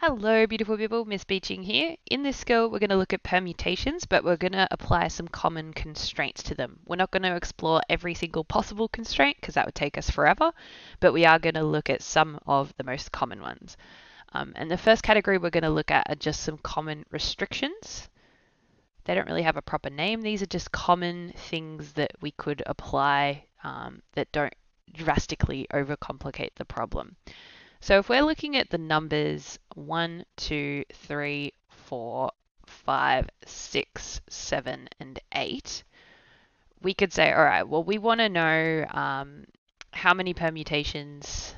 Hello, beautiful people. Miss Beeching here. In this skill, we're going to look at permutations, but we're going to apply some common constraints to them. We're not going to explore every single possible constraint because that would take us forever, but we are going to look at some of the most common ones. And the first category we're going to look at are just some common restrictions. They don't really have a proper name. These are just common things that we could apply that don't drastically overcomplicate the problem. So if we're looking at the numbers 1, 2, 3, 4, 5, 6, 7, and 8, we could say, all right, well, we want to know how many permutations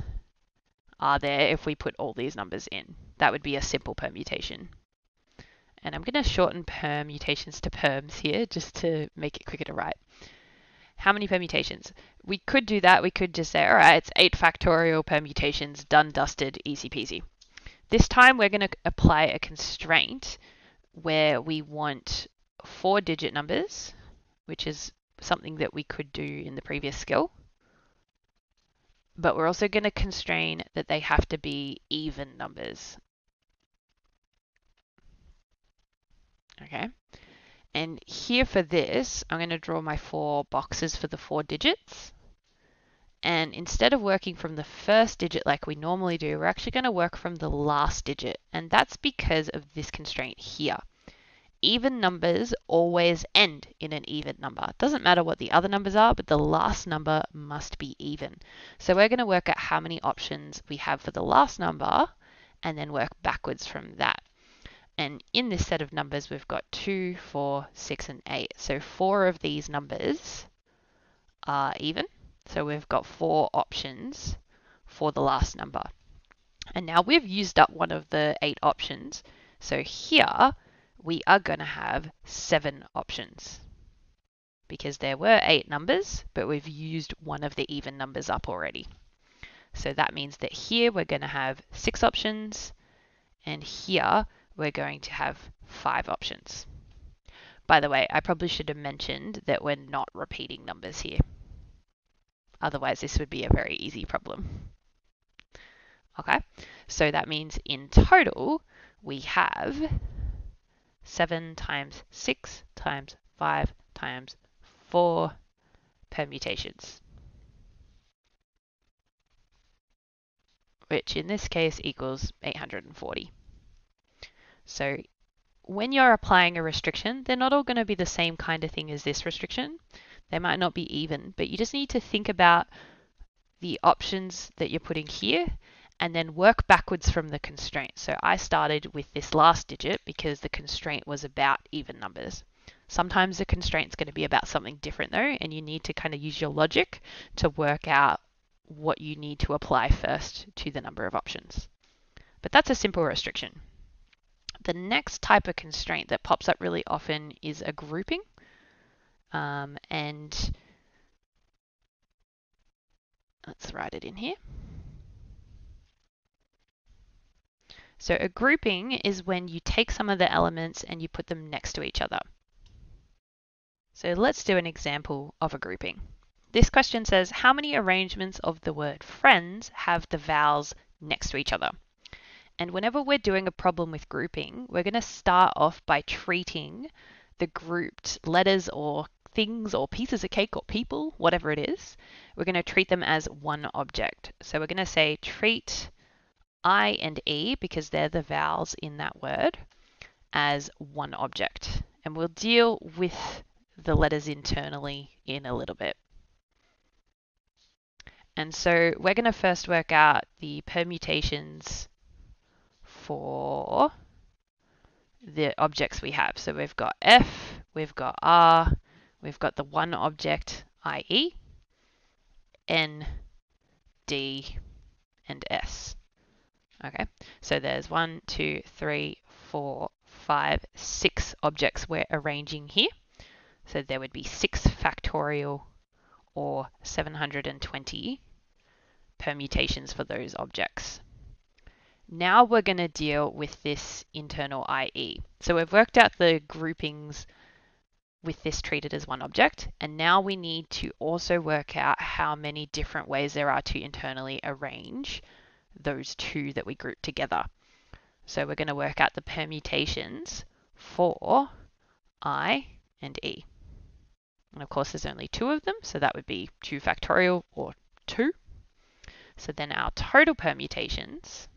are there if we put all these numbers in. That would be a simple permutation. And I'm going to shorten permutations to perms here just to make it quicker to write. How many permutations? We could do that. We could just say, all right, it's 8 factorial permutations, done, dusted, easy peasy. This time we're going to apply a constraint where we want 4-digit numbers, which is something that we could do in the previous skill. But we're also going to constrain that they have to be even numbers. Okay. And here for this, I'm going to draw my 4 boxes for the 4 digits. And instead of working from the first digit like we normally do, we're actually going to work from the last digit. And that's because of this constraint here. Even numbers always end in an even number. It doesn't matter what the other numbers are, but the last number must be even. So we're going to work out how many options we have for the last number and then work backwards from that. And in this set of numbers, we've got 2, 4, 6, and 8. So 4 of these numbers are even. So we've got 4 options for the last number. And now we've used up one of the 8 options. So here we are going to have 7 options because there were 8 numbers, but we've used one of the even numbers up already. So that means that here we're going to have 6 options, and here we're going to have 5 options. By the way, I probably should have mentioned that we're not repeating numbers here. Otherwise, this would be a very easy problem. Okay, so that means in total, we have 7 times 6 times 5 times 4 permutations, which in this case equals 840. So when you're applying a restriction, they're not all going to be the same kind of thing as this restriction. They might not be even, but you just need to think about the options that you're putting here and then work backwards from the constraint. So I started with this last digit because the constraint was about even numbers. Sometimes the constraint's going to be about something different though, and you need to kind of use your logic to work out what you need to apply first to the number of options. But that's a simple restriction. The next type of constraint that pops up really often is a grouping. And let's write it in here. So a grouping is when you take some of the elements and you put them next to each other. So let's do an example of a grouping. This question says, how many arrangements of the word friends have the vowels next to each other? And whenever we're doing a problem with grouping, we're going to start off by treating the grouped letters or things or pieces of cake or people, whatever it is, we're going to treat them as one object. So we're going to say treat I and E, because they're the vowels in that word, as one object. And we'll deal with the letters internally in a little bit. And so we're going to first work out the permutations for the objects we have. So we've got F, we've got R, we've got the one object IE, N, D, and S. Okay, so there's 1, 2, 3, 4, 5, 6 objects we're arranging here. So there would be 6 factorial or 720 permutations for those objects. Now we're going to deal with this internal IE. So we've worked out the groupings with this treated as one object, and now we need to also work out how many different ways there are to internally arrange those two that we group together. So we're going to work out the permutations for I and E. And of course, there's only two of them, so that would be 2 factorial or 2. So then our total permutations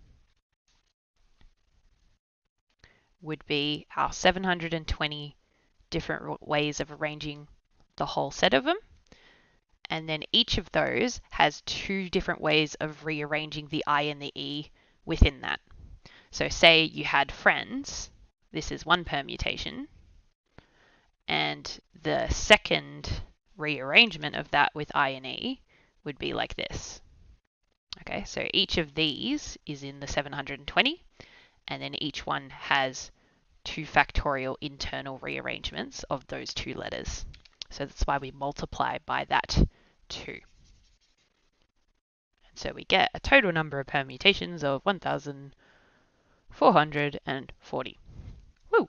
would be our 720 different ways of arranging the whole set of them. And then each of those has 2 different ways of rearranging the I and the E within that. So say you had friends, this is one permutation, and the second rearrangement of that with I and E would be like this. Okay, so each of these is in the 720, and then each one has 2 factorial internal rearrangements of those 2 letters. So that's why we multiply by that 2. And so we get a total number of permutations of 1,440. Woo!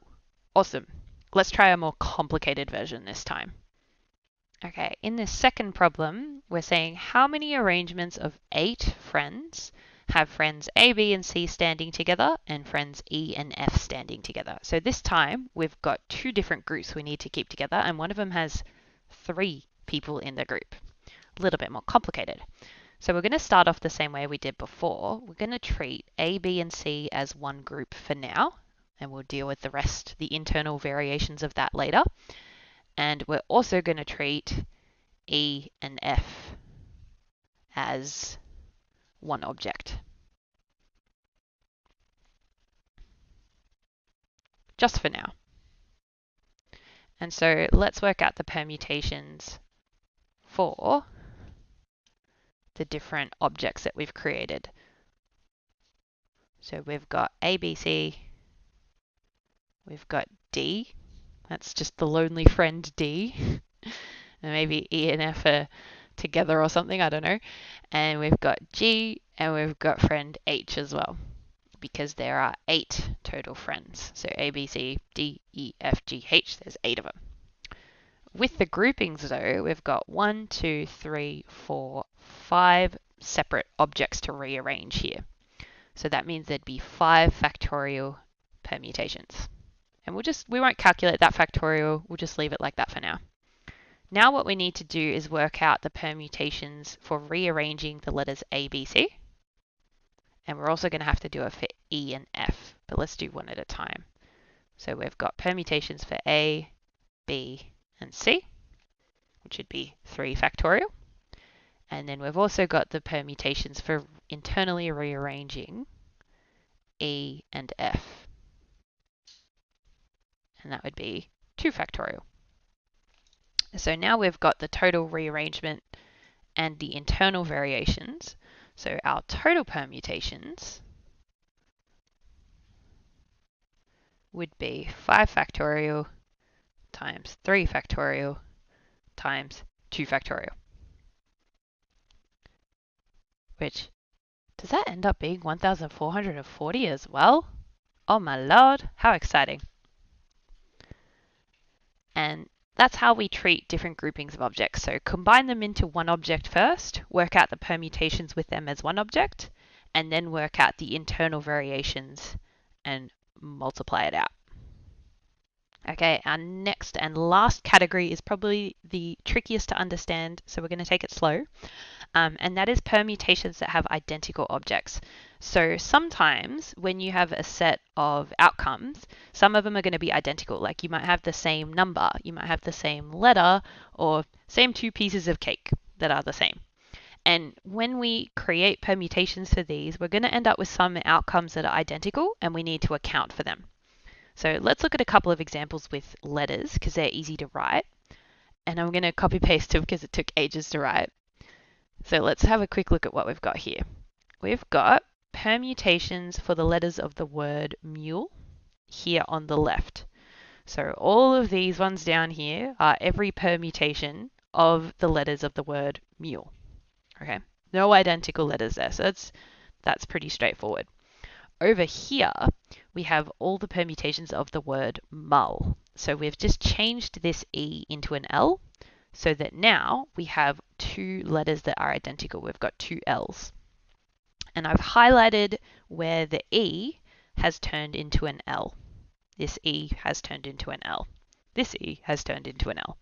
Awesome. Let's try a more complicated version this time. Okay, in this second problem, we're saying how many arrangements of 8 friends have friends A, B, and C standing together and friends E and F standing together. So this time we've got 2 different groups we need to keep together, and one of them has 3 people in the group. A little bit more complicated. So we're going to start off the same way we did before. We're going to treat A, B, and C as one group for now, and we'll deal with the rest, the internal variations of that later. And we're also going to treat E and F as one object. Just for now. And so let's work out the permutations for the different objects that we've created. So we've got A, B, C. We've got D. That's just the lonely friend D. And maybe E and F are together or something, I don't know. And we've got G, and we've got friend H as well, because there are 8 total friends. So A, B, C, D, E, F, G, H, there's 8 of them. With the groupings though, we've got 1, 2, 3, 4, 5 separate objects to rearrange here. So that means there'd be 5 factorial permutations. And we won't calculate that factorial, we'll just leave it like that for now. Now what we need to do is work out the permutations for rearranging the letters A, B, C. And we're also going to have to do it for E and F, but let's do one at a time. So we've got permutations for A, B, and C, which would be 3 factorial. And then we've also got the permutations for internally rearranging E and F. And that would be 2 factorial. So now we've got the total rearrangement and the internal variations. So our total permutations would be 5 factorial times 3 factorial times 2 factorial. Which, does that end up being 1,440 as well? Oh my lord, how exciting. And that's how we treat different groupings of objects. So combine them into one object first, work out the permutations with them as one object, and then work out the internal variations and multiply it out. Okay, our next and last category is probably the trickiest to understand, so we're going to take it slow. And that is permutations that have identical objects. So sometimes when you have a set of outcomes, some of them are going to be identical. Like you might have the same number, you might have the same letter, or same 2 pieces of cake that are the same. And when we create permutations for these, we're going to end up with some outcomes that are identical, and we need to account for them. So let's look at a couple of examples with letters, because they're easy to write. And I'm going to copy paste them because it took ages to write. So let's have a quick look at what we've got here. We've got permutations for the letters of the word mule here on the left. So all of these ones down here are every permutation of the letters of the word mule. Okay, no identical letters there, so that's pretty straightforward. Over here, we have all the permutations of the word mull. So we've just changed this E into an L, so that now we have 2 letters that are identical. We've got 2 L's. And I've highlighted where the E has turned into an L. This E has turned into an L. This E has turned into an L.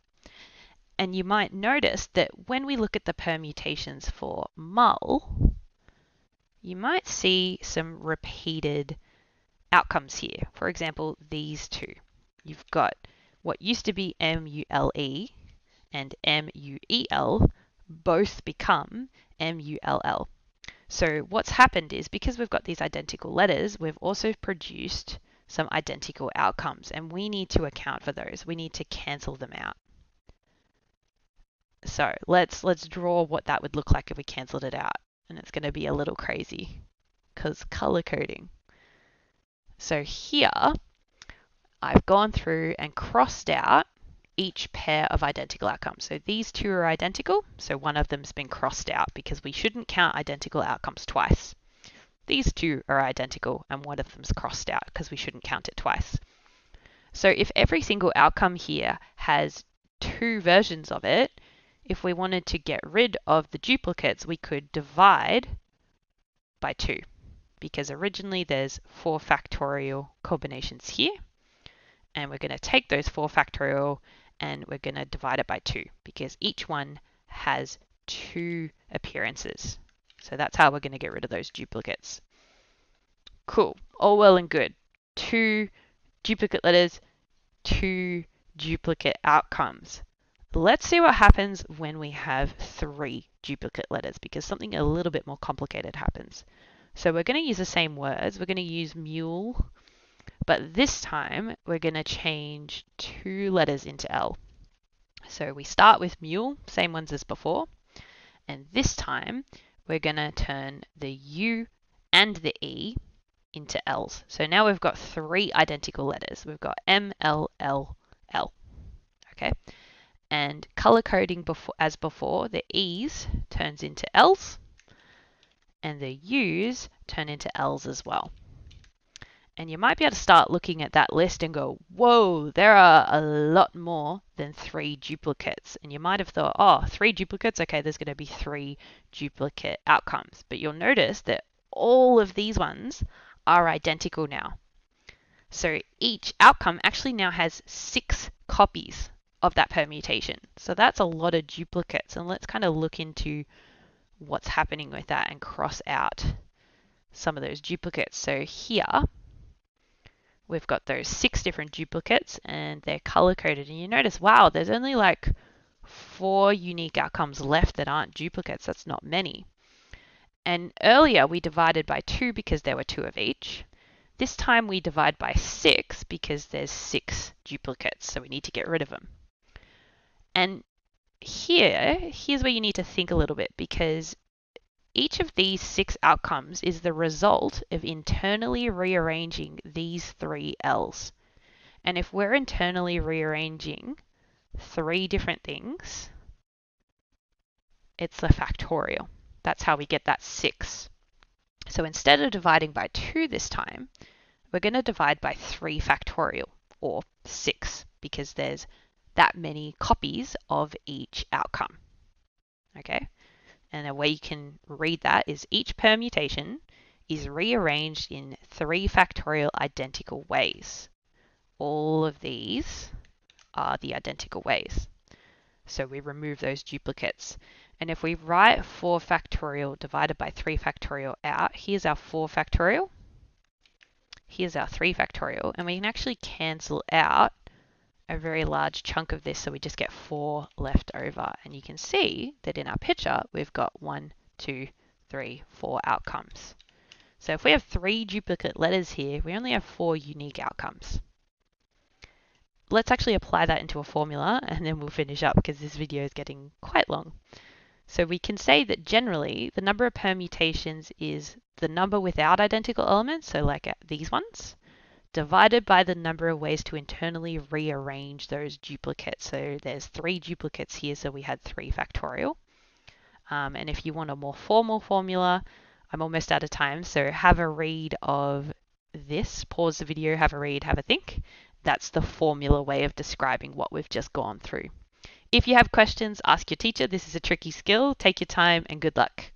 And you might notice that when we look at the permutations for mul, you might see some repeated outcomes here. For example, these two. You've got what used to be MULE and MUEL both become MULL. So what's happened is, because we've got these identical letters, we've also produced some identical outcomes, and we need to account for those. We need to cancel them out. So let's draw what that would look like if we cancelled it out. And it's going to be a little crazy because color coding. So here I've gone through and crossed out each pair of identical outcomes. So these two are identical, so one of them's been crossed out because we shouldn't count identical outcomes twice. These two are identical and one of them's crossed out because we shouldn't count it twice. So if every single outcome here has two versions of it, if we wanted to get rid of the duplicates, we could divide by 2, because originally there's 4 factorial combinations here, and we're going to take those 4 factorial and we're going to divide it by 2, because each one has 2 appearances. So that's how we're going to get rid of those duplicates. Cool, all well and good. 2 duplicate letters, 2 duplicate outcomes. Let's see what happens when we have 3 duplicate letters, because something a little bit more complicated happens. So we're going to use the same words. We're going to use mule, but this time we're going to change 2 letters into L. So we start with mule, same ones as before, and this time we're going to turn the U and the E into L's. So now we've got 3 identical letters. We've got M, L, L, L. Okay. And color coding as before, the E's turns into L's and the U's turn into L's as well. And you might be able to start looking at that list and go, whoa, there are a lot more than 3 duplicates. And you might have thought, oh, 3 duplicates, okay, there's going to be 3 duplicate outcomes. But you'll notice that all of these ones are identical now. So each outcome actually now has 6 copies of that permutation. So that's a lot of duplicates, and let's kind of look into what's happening with that and cross out some of those duplicates. So here we've got those 6 different duplicates and they're color coded, and you notice, wow, there's only like 4 unique outcomes left that aren't duplicates. That's not many. And earlier we divided by 2 because there were 2 of each. This time we divide by 6 because there's 6 duplicates, so we need to get rid of them. And here's where you need to think a little bit, because each of these 6 outcomes is the result of internally rearranging these 3 L's. And if we're internally rearranging 3 different things, it's a factorial. That's how we get that 6. So instead of dividing by 2 this time, we're going to divide by 3 factorial, or 6, because there's that many copies of each outcome. Okay? And a way you can read that is each permutation is rearranged in 3 factorial identical ways. All of these are the identical ways. So we remove those duplicates. And if we write 4 factorial divided by 3 factorial out, here's our 4 factorial, here's our 3 factorial, and we can actually cancel out a very large chunk of this, so we just get 4 left over. And you can see that in our picture we've got 1, 2, 3, 4 outcomes. So if we have 3 duplicate letters here, we only have 4 unique outcomes. Let's actually apply that into a formula and then we'll finish up, because this video is getting quite long. So we can say that generally the number of permutations is the number without identical elements, so like these ones, divided by the number of ways to internally rearrange those duplicates. So there's 3 duplicates here, so we had 3 factorial. And if you want a more formal formula, I'm almost out of time, so have a read of this, pause the video, have a read, have a think. That's the formula way of describing what we've just gone through. If you have questions, ask your teacher. This is a tricky skill. Take your time and good luck.